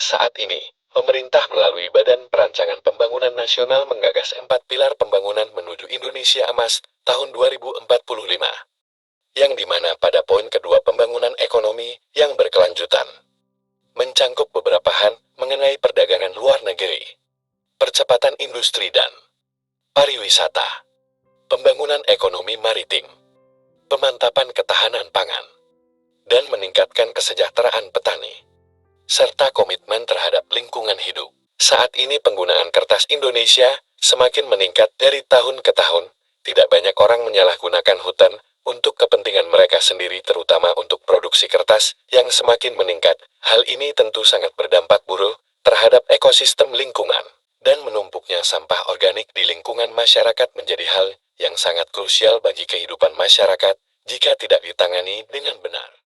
Saat ini, pemerintah melalui Badan Perancangan Pembangunan Nasional menggagas 4 pilar pembangunan menuju Indonesia Emas tahun 2045. Yang dimana pada poin kedua pembangunan ekonomi yang berkelanjutan mencangkup beberapa hal mengenai perdagangan luar negeri, percepatan industri dan pariwisata, pembangunan ekonomi maritim, pemantapan ketahanan pangan, dan meningkatkan kesejahteraan petani, serta komitmen terhadap lingkungan hidup. Saat ini penggunaan kertas Indonesia semakin meningkat dari tahun ke tahun. Tidak banyak orang menyalahgunakan hutan untuk kepentingan mereka sendiri, terutama untuk produksi kertas yang semakin meningkat. Hal ini tentu sangat berdampak buruk terhadap ekosistem lingkungan, dan menumpuknya sampah organik di lingkungan masyarakat menjadi hal yang sangat krusial bagi kehidupan masyarakat jika tidak ditangani dengan benar.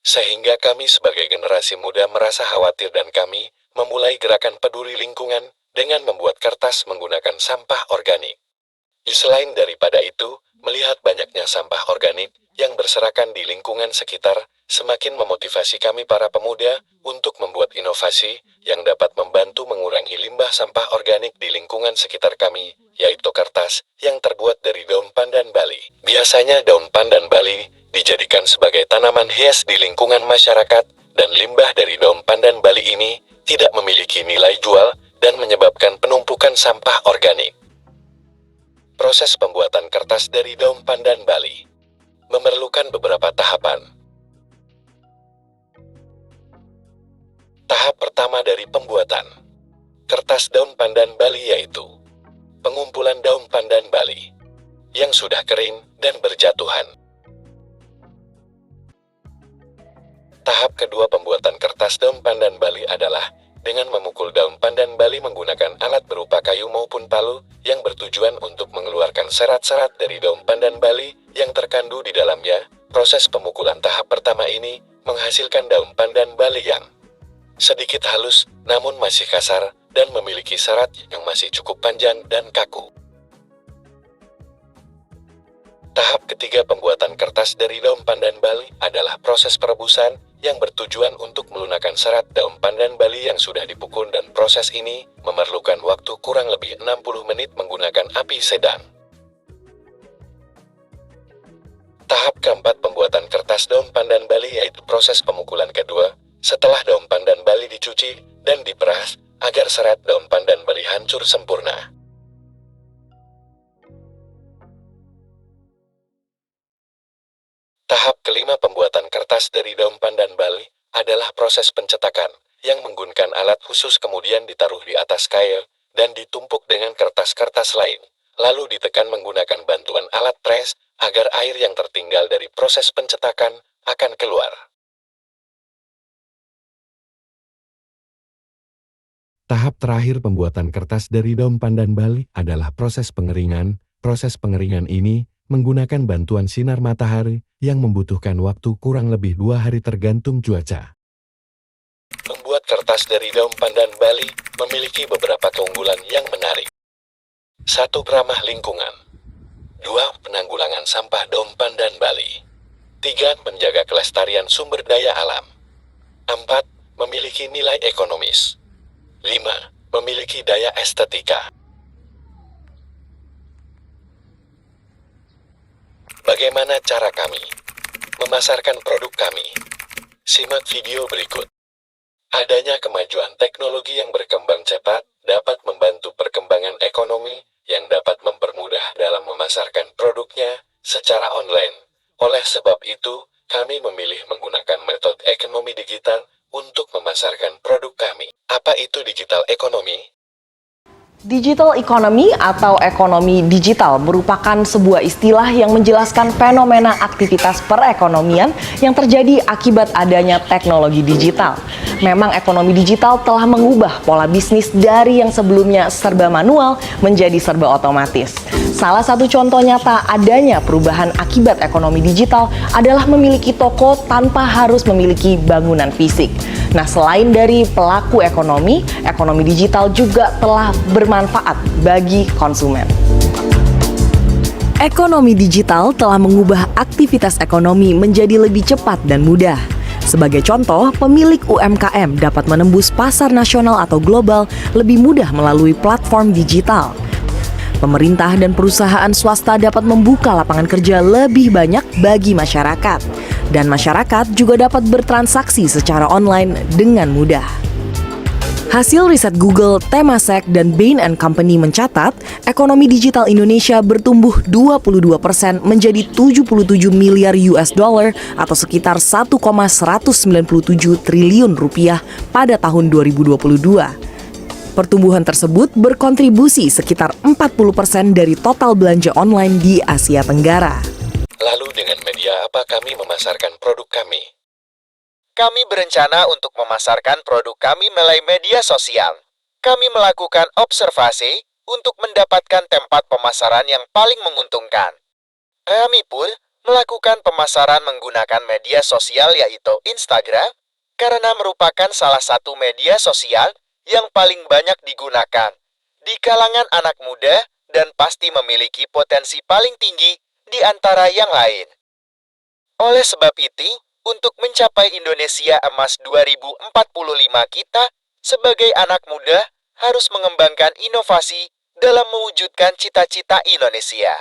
Sehingga kami sebagai generasi muda merasa khawatir dan kami memulai gerakan peduli lingkungan dengan membuat kertas menggunakan sampah organik. Selain daripada itu, melihat banyaknya sampah organik yang berserakan di lingkungan sekitar, semakin memotivasi kami para pemuda untuk membuat inovasi yang dapat membantu mengurangi limbah sampah organik di lingkungan sekitar kami, yaitu kertas yang terbuat dari daun pandan Bali. Biasanya daun pandan Bali dijadikan sebagai tanaman hias di lingkungan masyarakat, dan limbah dari daun pandan Bali ini tidak memiliki nilai jual dan menyebabkan penumpukan sampah organik. Proses pembuatan kertas dari daun pandan Bali memerlukan beberapa tahapan. Tahap pertama dari pembuatan kertas daun pandan Bali yaitu pengumpulan daun pandan Bali yang sudah kering dan berjatuhan. Tahap kedua pembuatan kertas daun pandan Bali adalah dengan memukul daun pandan Bali menggunakan alat berupa kayu maupun palu yang bertujuan untuk mengeluarkan serat-serat dari daun pandan Bali yang terkandung di dalamnya. Proses pemukulan tahap pertama ini menghasilkan daun pandan Bali yang sedikit halus namun masih kasar dan memiliki serat yang masih cukup panjang dan kaku. Tahap ketiga pembuatan kertas dari daun pandan Bali adalah proses perebusan yang bertujuan untuk melunakkan serat daun pandan Bali yang sudah dipukul, dan proses ini memerlukan waktu kurang lebih 60 menit menggunakan api sedang. Tahap keempat pembuatan kertas daun pandan Bali yaitu proses pemukulan kedua, setelah daun pandan Bali dicuci dan diperas agar serat daun pandan Bali hancur sempurna. Tahap kelima pembuatan kertas dari daun pandan Bali adalah proses pencetakan yang menggunakan alat khusus, kemudian ditaruh di atas kail dan ditumpuk dengan kertas-kertas lain, lalu ditekan menggunakan bantuan alat pres agar air yang tertinggal dari proses pencetakan akan keluar. Tahap terakhir pembuatan kertas dari daun pandan Bali adalah proses pengeringan. Proses pengeringan ini menggunakan bantuan sinar matahari yang membutuhkan waktu kurang lebih 2 hari tergantung cuaca. Membuat kertas dari daun pandan Bali memiliki beberapa keunggulan yang menarik. 1. Ramah lingkungan. 2. Penanggulangan sampah daun pandan Bali. 3. Menjaga kelestarian sumber daya alam. 4. Memiliki nilai ekonomis. 5. Memiliki daya estetika. Bagaimana cara kami memasarkan produk kami? Simak video berikut. Adanya kemajuan teknologi yang berkembang cepat dapat membantu perkembangan ekonomi yang dapat mempermudah dalam memasarkan produknya secara online. Oleh sebab itu, kami memilih menggunakan metode ekonomi digital untuk memasarkan produk kami. Apa itu digital ekonomi? Digital economy atau ekonomi digital merupakan sebuah istilah yang menjelaskan fenomena aktivitas perekonomian yang terjadi akibat adanya teknologi digital. Memang ekonomi digital telah mengubah pola bisnis dari yang sebelumnya serba manual menjadi serba otomatis. Salah satu contoh nyata adanya perubahan akibat ekonomi digital adalah memiliki toko tanpa harus memiliki bangunan fisik. Nah, selain dari pelaku ekonomi digital juga telah bermanfaat bagi konsumen. Ekonomi digital telah mengubah aktivitas ekonomi menjadi lebih cepat dan mudah. Sebagai contoh, pemilik UMKM dapat menembus pasar nasional atau global lebih mudah melalui platform digital. Pemerintah dan perusahaan swasta dapat membuka lapangan kerja lebih banyak bagi masyarakat. Dan masyarakat juga dapat bertransaksi secara online dengan mudah. Hasil riset Google, Temasek, dan Bain & Company mencatat, ekonomi digital Indonesia bertumbuh 22% menjadi 77 miliar US dollar atau sekitar 1,197 triliun rupiah pada tahun 2022. Pertumbuhan tersebut berkontribusi sekitar 40% dari total belanja online di Asia Tenggara. Lalu dengan media apa kami memasarkan produk kami? Kami berencana untuk memasarkan produk kami melalui media sosial. Kami melakukan observasi untuk mendapatkan tempat pemasaran yang paling menguntungkan. Kami pun melakukan pemasaran menggunakan media sosial yaitu Instagram, karena merupakan salah satu media sosial yang paling banyak digunakan di kalangan anak muda dan pasti memiliki potensi paling tinggi di antara yang lain. Oleh sebab itu, untuk mencapai Indonesia Emas 2045 kita sebagai anak muda harus mengembangkan inovasi dalam mewujudkan cita-cita Indonesia.